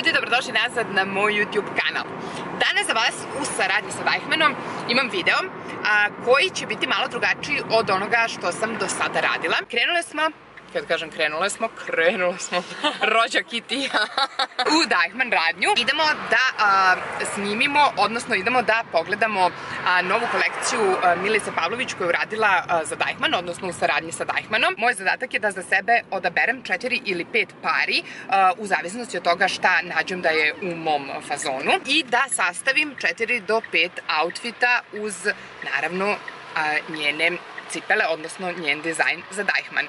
ljudi, dobrodošli nazad na moj YouTube kanal. Danas za vas u saradnji sa Deichmannom imam video koji će biti malo drugačiji od onoga što sam do sada radila. Krenule smo rođak i ti u Deichmann radnju. Idemo da snimimo, odnosno idemo da pogledamo novu kolekciju Milice Pavlović koju je uradila za Deichmann, odnosno u saradnji sa Deichmannom. Moj zadatak je da za sebe odaberem 4 ili 5 pari u zavisnosti od toga šta nađem da je u mom fazonu i da sastavim 4 do 5 outfita uz, naravno, njene cipele, odnosno njen dizajn za Deichmann.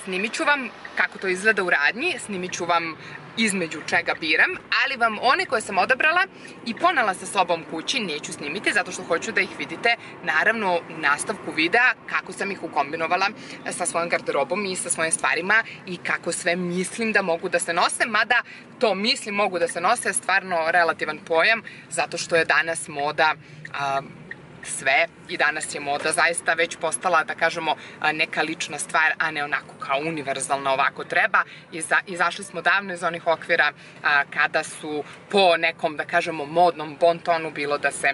Snimit ću vam kako to izgleda u radnji, snimit ću vam između čega biram, ali vam one koje sam odabrala i ponela sa sobom kući neću snimiti, zato što hoću da ih vidite, naravno, u nastavku videa, kako sam ih ukombinovala sa svojom garderobom i sa svojim stvarima i kako sve mislim da mogu da se nose, mada to mislim mogu da se nose je stvarno relativan pojam, zato što je danas moda sve i danas je moda zaista već postala, da kažemo, neka lična stvar, a ne onako kao univerzalna, ovako treba. Izašli smo davno iz onih okvira kada su po nekom, da kažemo, modnom bontonu bilo da se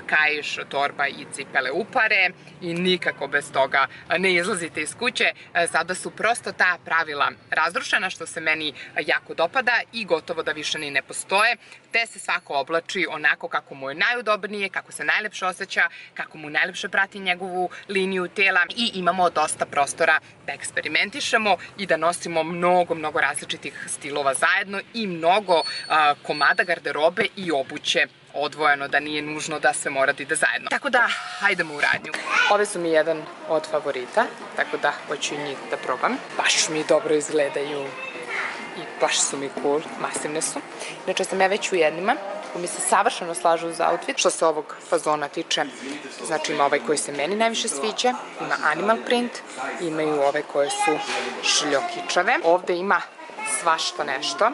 kaiš, torba i cipele upare i nikako bez toga ne izlazite iz kuće. Sada su prosto ta pravila razrušena, što se meni jako dopada i gotovo da više ni ne postoje, te se svako oblači onako kako mu je najudobnije, kako se najlepše osjeća, kako mu najlepše prati njegovu liniju tela i imamo dosta prostora da eksperimentišemo i da nosimo mnogo različitih stilova zajedno i mnogo komada garderobe i obuće odvojeno, da nije nužno da sve mora da ide zajedno. Tako da, hajdemo u radnju. Ove su mi jedan od favorita, tako da hoću i njih da probam. Baš mi dobro izgledaju i baš su mi cool, masivne su. Inače sam ja već u jednima, koji mi se savršeno slažu za outfit. Što se ovog fazona tiče, znači ima ovaj koji se meni najviše sviđa, ima animal print, imaju ove koje su šljokičave. Ovde ima svašta nešto.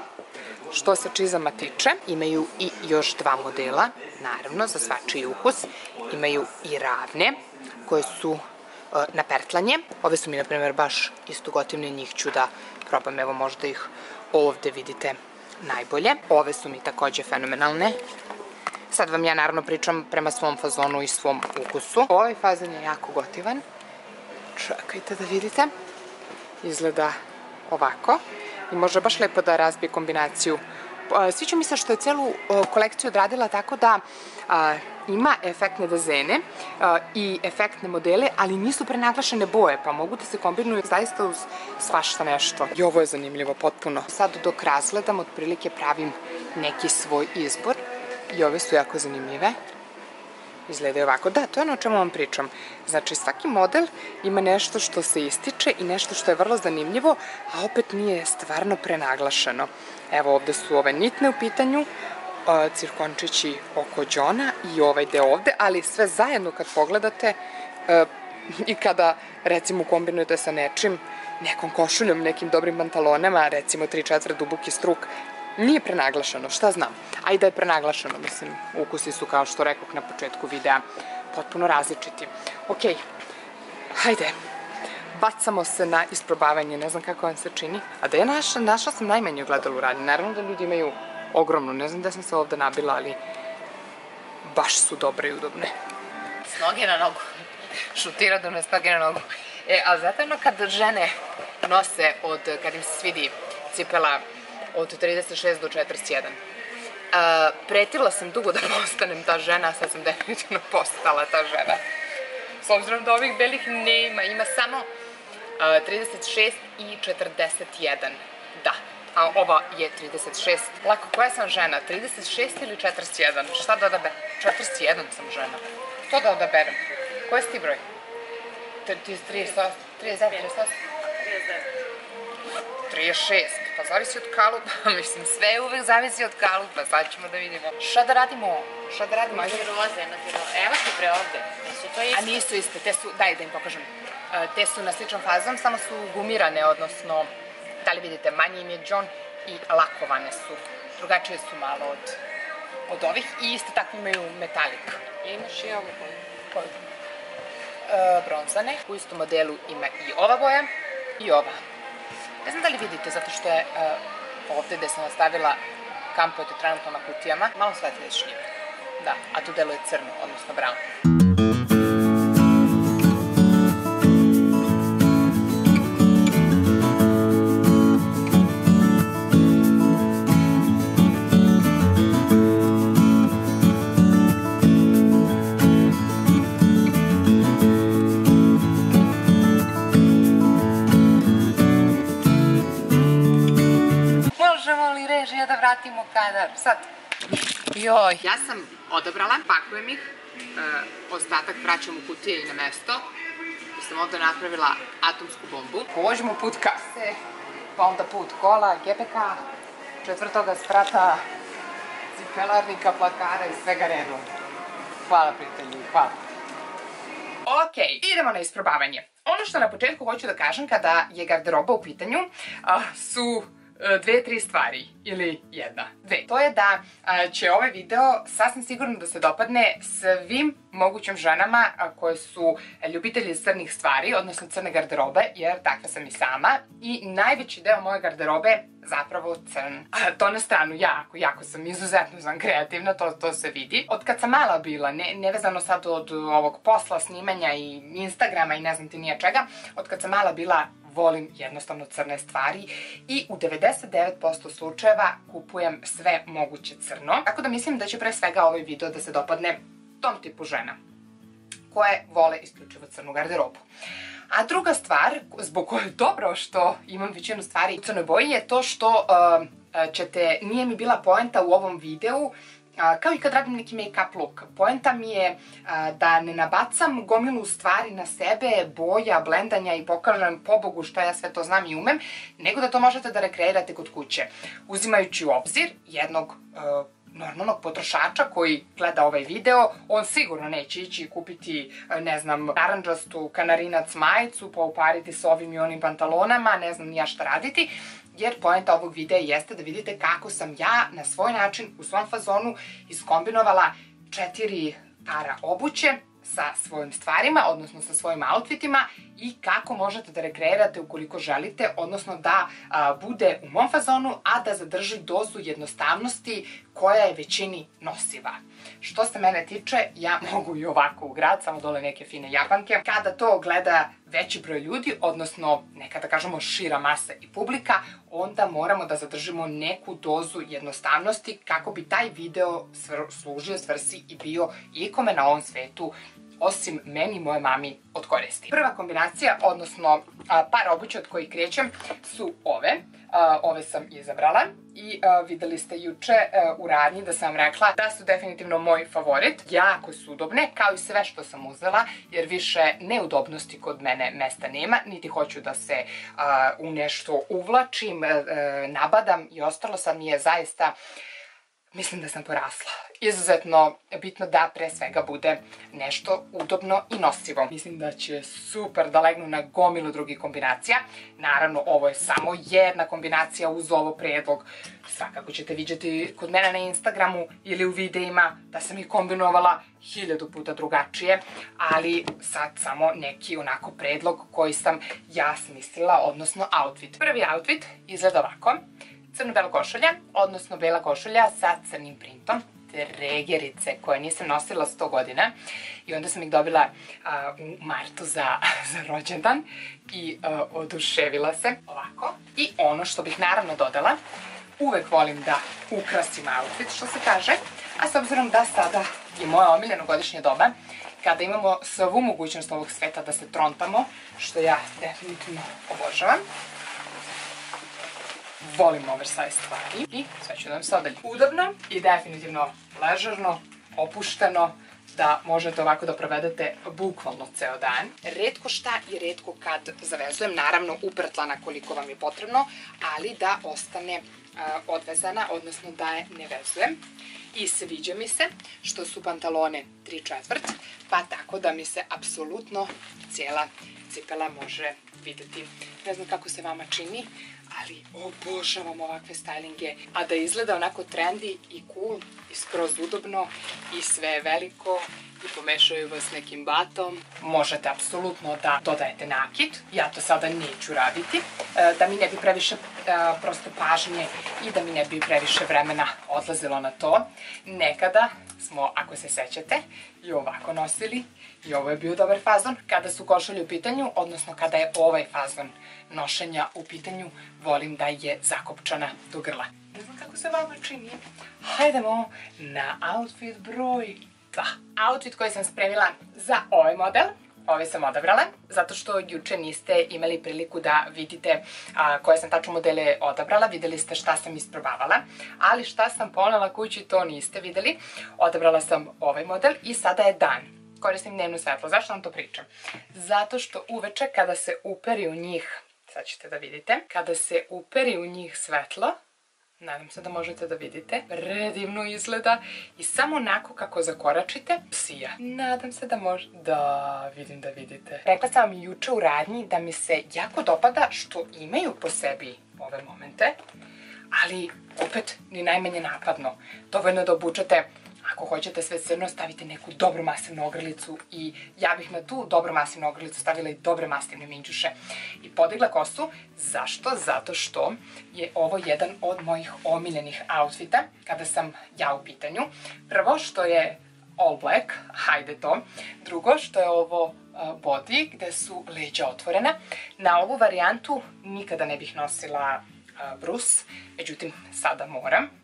Što se čizama tiče, imaju i još 2 modela, naravno, za svačiji ukus. Imaju i ravne, koje su na pertlanje. Ove su mi, na primjer, baš istogotivne, njih ću da probam, evo možda ih ovde vidite najbolje. Ove su mi takođe fenomenalne. Sad vam ja naravno pričam prema svom fazonu i svom ukusu. Ovaj fazon je jako gotivan. Čekajte da vidite. Izgleda ovako. I može baš lepo da razbije kombinaciju. Sviđa mi se što je celu kolekciju odradila tako da ima efektne dezene i efektne modele, ali nisu prenaglašene boje, pa mogu da se kombinuju zaista uz svašta nešto. I ovo je zanimljivo potpuno. Sad dok razgledam, otprilike pravim neki svoj izbor i ove su jako zanimljive. Izgledaju ovako. Da, to je ono o čemu vam pričam. Znači, svaki model ima nešto što se ističe i nešto što je vrlo zanimljivo, a opet nije stvarno prenaglašeno. Evo, ovde su ove nitne u pitanju, cirkončići oko đona i ovaj deo ovde, ali sve zajedno kad pogledate i kada, recimo, kombinujete sa nečim, nekom košuljom, nekim dobrim pantalonama, recimo 3/4 duboki struk, nije prenaglašeno, šta znam. A i da je prenaglašeno, mislim, ukusi su, kao što rekoh na početku videa, potpuno različiti. Okej, hajde, bacamo se na isprobavanje, ne znam kako vam se čini. A da je našla sam najmanje ogledalo u radnji, naravno da ljudi imaju ogromno, ne znam da sam se ovde nabila, ali baš su dobre i udobne. S noge na nogu, šutiradone s noge na nogu. A zato ono kad žene nose kad im se svidi cipela od 36 do 41. Pretila sam dugo da postanem ta žena, a sad sam definitivno postala ta žena. S obzirom da ovih belih nema, ima samo 36 i 41. Da, a ova je 36. Lako, koja sam žena? 36 ili 41? Šta da odaberem? 41 sam žena. Što da odaberem? Koji si ti broj? 38? 36, pa zavisi od kalupa, mislim, sve uvek zavisi od kalupa, sad ćemo da vidimo. Šta da radimo? Roze, evo su pre ovde. A nisu iste, te su, daj da im pokažem. Te su na sličan fazon, samo su gumirane, odnosno, da li vidite, manji im je đon i lakovane su. Drugačije su malo od ovih i isto tako imaju metalik. Imaš i ovu koju? Bronzane. U istom modelu ima i ova boja i ova. Ne znam da li vidite, zato što je ovde gde sam ostavila kampujete trenutno na kutijama, malo svetlije šljive. Da, a tu deluje crno, odnosno brown. Možemo li režija da vratimo kadar? Sad. Joj. Ja sam odabrala, pakujem ih, ostatak vraćam u kutije i na mesto. I sam ovdje napravila atomsku bombu. Pođemo put kase, pa onda put kola, gepeka, 4. sprata, cipelarnika, plakara i svega redom. Hvala prijatelji, hvala. Ok, idemo na isprobavanje. Ono što na početku hoću da kažem kada je garderoba u pitanju su 2-3 stvari, ili jedna, 2. To je da će ovaj video sasvim sigurno da se dopadne svim mogućim ženama koje su ljubitelji crnih stvari, odnosno crne garderobe, jer takva sam i sama. I najveći deo moje garderobe zapravo crn. To na stranu, jako sam izuzetno kreativna, to se vidi. Od kad sam mala bila, nevezano sad od ovog posla, snimanja i Instagrama i ne znam ti nije čega, od kad sam mala bila volim jednostavno crne stvari i u 99% slučajeva kupujem sve moguće crno. Tako da mislim da će pre svega ovaj video da se dopadne tom tipu žena koje vole isključivo crnu garderobu. A druga stvar, zbog koje je dobro što imam većinu stvari u crnoj boji, je to što nije mi bila poenta u ovom videu, kao i kad radim neki make-up look. Poenta mi je da ne nabacam gomilu stvari na sebe, boja, blendanja i pokažem pobogu šta ja sve to znam i umem, nego da to možete da rekreirate kod kuće. Uzimajući u obzir jednog normalnog potrošača koji gleda ovaj video, on sigurno neće ići i kupiti, ne znam, naranđastu kanarinac majicu, pa upariti s ovim i onim pantalonama, ne znam ni ja šta raditi, jer poenta ovog videa jeste da vidite kako sam ja na svoj način u svom fazonu iskombinovala 4 para obuće sa svojim stvarima, odnosno sa svojim outfitima i kako možete da rekreirate ukoliko želite, odnosno da bude u mom fazonu, a da zadrži dozu jednostavnosti koja je većini nosiva. Što se mene tiče, ja mogu i ovako u grad, samo dole neke fine japanke. Kada to gleda veći broj ljudi, odnosno neka da kažemo šira masa i publika, onda moramo da zadržimo neku dozu jednostavnosti kako bi taj video služio svrsi i bio ikome na ovom svetu, osim meni i moje mami, od koristi. Prva kombinacija, odnosno par obuća od kojih krećem, su ove. Ove sam izabrala i videli ste juče u radnji da sam vam rekla da su definitivno moj favorit. Jako su udobne, kao i sve što sam uzela, jer više neudobnosti kod mene mesta nema, niti hoću da se u nešto uvlačim, nabadam i ostalo. Sad mi je zaista, mislim da sam porasla. Izuzetno bitno da pre svega bude nešto udobno i nosivo. Mislim da će super da legnu na gomilu drugih kombinacija. Naravno, ovo je samo jedna kombinacija uz ovo predlog. Svakako ćete vidjeti kod mene na Instagramu ili u videima da sam ih kombinovala 1000 puta drugačije, ali sad samo neki onako predlog koji sam ja smislila, odnosno outfit. Prvi outfit izgleda ovako. Crno-bela košulja, odnosno bela košulja sa crnim printom, tregerice koje nisam nosila 100 godina i onda sam ih dobila u martu za rođendan i oduševila se ovako. I ono što bih naravno dodala, uvek volim da ukrasim outfit, što se kaže, a s obzirom da sada je moje omiljeno godišnje doba, kada imamo svu mogućnost ovog sveta da se trontamo, što ja definitivno obožavam, volim oversize stvari i sve ću da vam se odelji. Udobno i definitivno ležerno, opušteno, da možete ovako da provedete bukvalno ceo dan. Retko šta i retko kad zavezujem, naravno uprtlana koliko vam je potrebno, ali da ostane odvezana, odnosno da je ne vezujem. I sviđa mi se što su pantalone 3/4, pa tako da mi se apsolutno cijela cipela može videti. Ne znam kako se vama čini, ali obožavam ovakve stylinge, a da izgleda onako trendy i cool i skroz udobno i sve je veliko i pomešaju vas nekim batom. Možete apsolutno da dodajete nakit, ja to sada neću raditi, da mi ne bi previše prosto pažnje i da mi ne bi previše vremena odlazilo na to. Nekada smo, ako se sećate, i ovako nosili i ovo je bio dobar fazon. Kada su košulje u pitanju, odnosno kada je ovaj fazon nošenja u pitanju, volim da je zakopčana do grla. Ne znam kako se vama čini. Hajdemo na outfit broj 2. Outfit koji sam spremila za ovaj model. Ove sam odabrala, zato što juče niste imali priliku da vidite koje sam tačno modele odabrala. Videli ste šta sam isprobavala, ali šta sam ponela kući to niste videli. Odabrala sam ovaj model i sada je dan. Koristim dnevno svetlo. Zašto vam to pričam? Zato što uveče kada se uperi u njih, sad ćete da vidite, kada se uperi u njih svetlo, nadam se da možete da vidite, predivno izgleda i samo onako kako zakoračite, sija. Nadam se da možete, da vidim da vidite. Rekla sam vam juče u radnji da mi se jako dopada što imaju po sebi ove momente, ali opet ni najmanje napadno. Dovoljno da obučete, ako hoćete sve crno, stavite neku dobru masivnu ogrlicu i ja bih na tu dobru masivnu ogrlicu stavila i dobre masivne minđuše i podigla kosu. Zašto? Zato što je ovo jedan od mojih omiljenih outfita kada sam ja u pitanju. Prvo što je all black, hajde to. Drugo što je ovo body gde su leđa otvorena. Na ovu varijantu nikada ne bih nosila brus, međutim sada moram.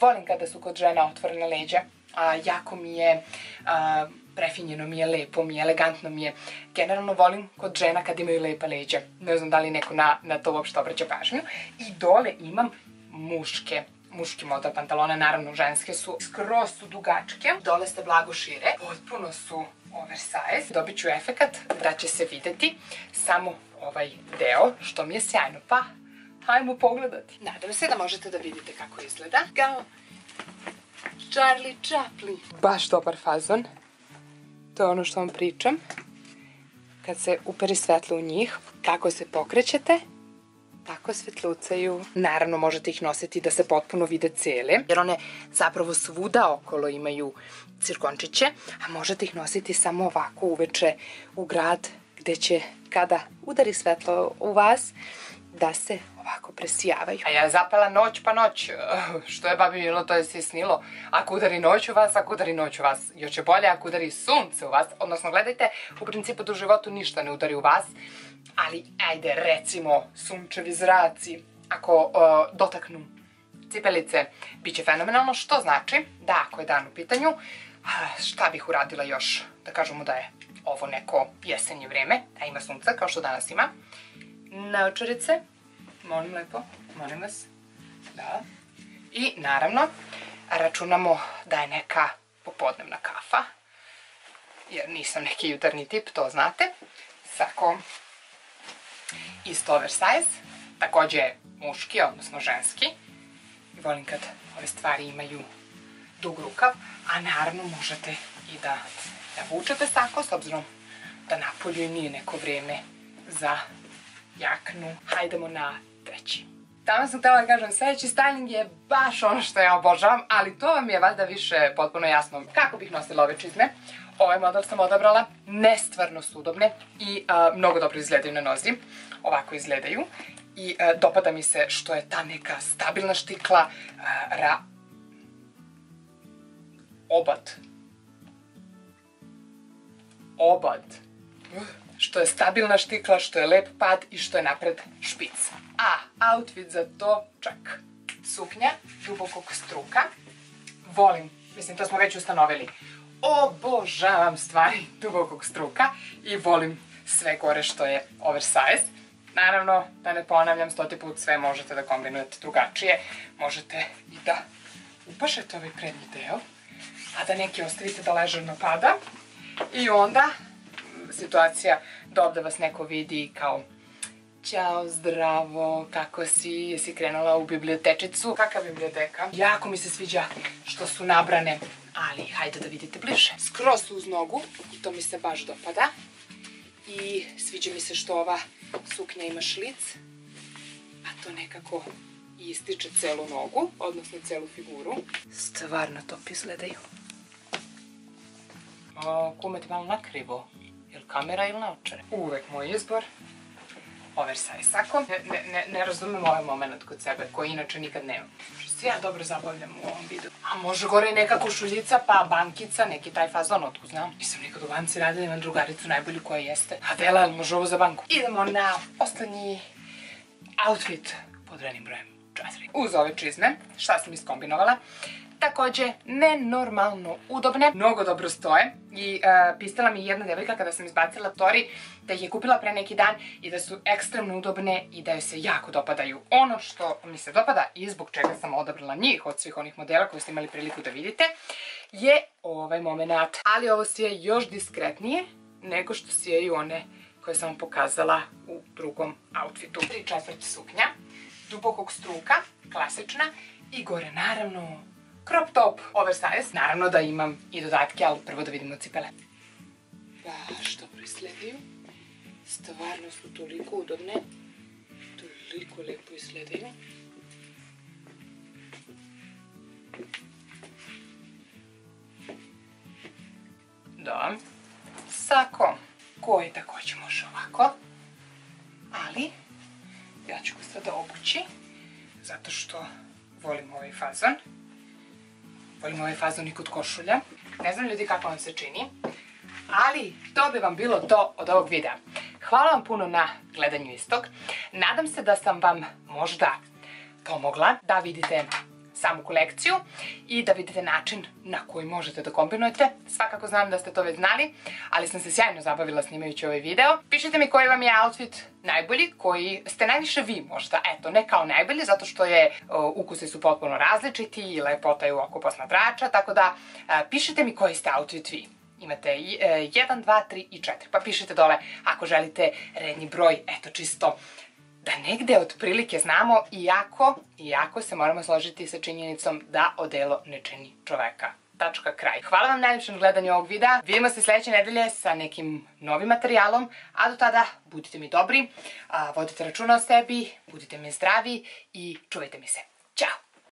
Volim kada su kod žena otvorena leđa, jako mi je, prefinjeno mi je, lepo mi je, elegantno mi je. Generalno volim kod žena kad imaju lepa leđa. Ne znam da li neko na to uopšte obraća pažnju. I dole imam muški model pantalona, naravno ženske su, skroz su dugačke. Dole ste blago šire, potpuno su oversize. Dobit ću efekat da će se videti samo ovaj deo, što mi je sjajno. Pa, hajmo pogledati. Nadam se da možete da vidite kako izgleda. Kao Charlie Chaplin. Baš dobar fazon. To je ono što vam pričam. Kad se uperi svetlo u njih, kako se pokrećete, tako svetlucaju. Naravno možete ih nositi da se potpuno vide cele, jer one zapravo svuda okolo imaju cirkončiće, a možete ih nositi samo ovako uveče u grad, gde će kada udari svetlo u vas, da se ovako presijavaju. A ja zapala noć pa noć, što je babi bilo, to je se snilo. Ako udari noć u vas, ako udari noć u vas, još je bolje ako udari sunce u vas, odnosno gledajte, u principu da u životu ništa ne udari u vas, ali ajde recimo sunčevi zraci, ako dotaknu cipelice, bit će fenomenalno, što znači da ako je dan u pitanju, šta bih uradila još, da kažemo da je ovo neko jesenje vreme, da ima sunca kao što danas ima. Naočarice, molim lepo, molim vas, da. I naravno, računamo da je neka popodnevna kafa, jer nisam neki jutarnji tip, to znate. Sako isto oversize, takođe muški, odnosno ženski. I volim kad ove stvari imaju dug rukav, a naravno možete i da vučete sako, s obzirom da napolju nije neko vreme za jaknu. Hajdemo na treći. Tamo sam htjela da kažem, sledeći styling je baš ono što ja obožavam, ali to vam je valjda više potpuno jasno kako bih nosila ove čizme. Ovaj model sam odabrala, nestvarno su udobne i mnogo dobro izgledaju na nozi. Ovako izgledaju i dopada mi se što je ta neka stabilna štikla, obad. Što je stabilna štikla, što je lep pad i što je napred špic. A outfit za to, čak, suknja dubokog struka. Volim, mislim to smo već ustanovili, obožavam stvari dubokog struka i volim sve gore što je oversize. Naravno, da ne ponavljam, 100 put sve možete da kombinujete drugačije. Možete i da upašete ovaj prednji deo, a da neki ostavite da ležerno pada. I onda situacija da ovde vas neko vidi kao ćao, zdravo, kako si, jesi krenula u bibliotečicu? Kakva biblioteka? Jako mi se sviđa što su nabrane, ali hajde da vidite bliže. Skroz uz nogu i to mi se baš dopada. I sviđa mi se što ova suknja ima šlic, a to nekako ističe celu nogu, odnosno celu figuru. Stvarno top izgledaju. Kume ti malo nakrivo. Ili kamera ili naočare? Uvek moj izbor. oversize sako. Ne razumem ovaj moment kod sebe, koji inače nikad nemam. Što se ja dobro zabavljam u ovom videu. A može gore i neka košuljica, pa bankica, neki taj fazon, otkud znam. Nisam nikad u banci radila, imam drugaricu najbolju koja jeste. Adela, može ovo za banku? Idemo na poslednji outfit pod rednim brojem 4. Uz ove čizme, šta sam iskombinovala? Takođe, nenormalno udobne, mnogo dobro stoje i pisala mi jedna devojka kada sam izbacila story da ih je kupila pre neki dan i da su ekstremno udobne i da joj se jako dopadaju. Ono što mi se dopada i zbog čega sam odabrala njih od svih onih modela koje ste imali priliku da vidite je ovaj moment. Ali ovo sije još diskretnije nego što sijaju one koje sam vam pokazala u drugom outfitu. 3/4 suknja, dubokog struka, klasična i gore naravno crop top, oversize. Naravno da imam i dodatke, ali prvo da vidimo cipele. Baš dobro izgledaju. Stvarno su toliko udobne. Toliko lepo izgledaju. Da. Sako, koji također može ovako. Ali, ja ću ga sada obući, zato što volim ovaj fazon. Volim ovaj fazon i kod košulja. Ne znam ljudi kako vam se čini, ali to bi vam bilo to od ovog videa. Hvala vam puno na gledanju istog. Nadam se da sam vam možda pomogla da vidite samu kolekciju i da vidite način na koji možete da kombinujete. Svakako znam da ste to već znali, ali sam se sjajno zabavila snimajući ovaj video. Pišite mi koji vam je outfit najbolji, koji ste najviše vi možda, eto, ne kao najbolji, zato što ukusi su potpuno različiti i lepota je u oku posmatrača, tako da pišite mi koji ste outfit vi. Imate 1, 2, 3 i 4, pa pišite dole ako želite redni broj, eto čisto da negde otprilike znamo, iako se moramo složiti sa činjenicom da odelo ne čini čoveka. Tačka, kraj. Hvala vam najljepše na gledanju ovog videa. Vidimo se sljedeće nedelje sa nekim novim materijalom, a do tada budite mi dobri, vodite računa o sebi, budite mi zdravi i čuvajte mi se.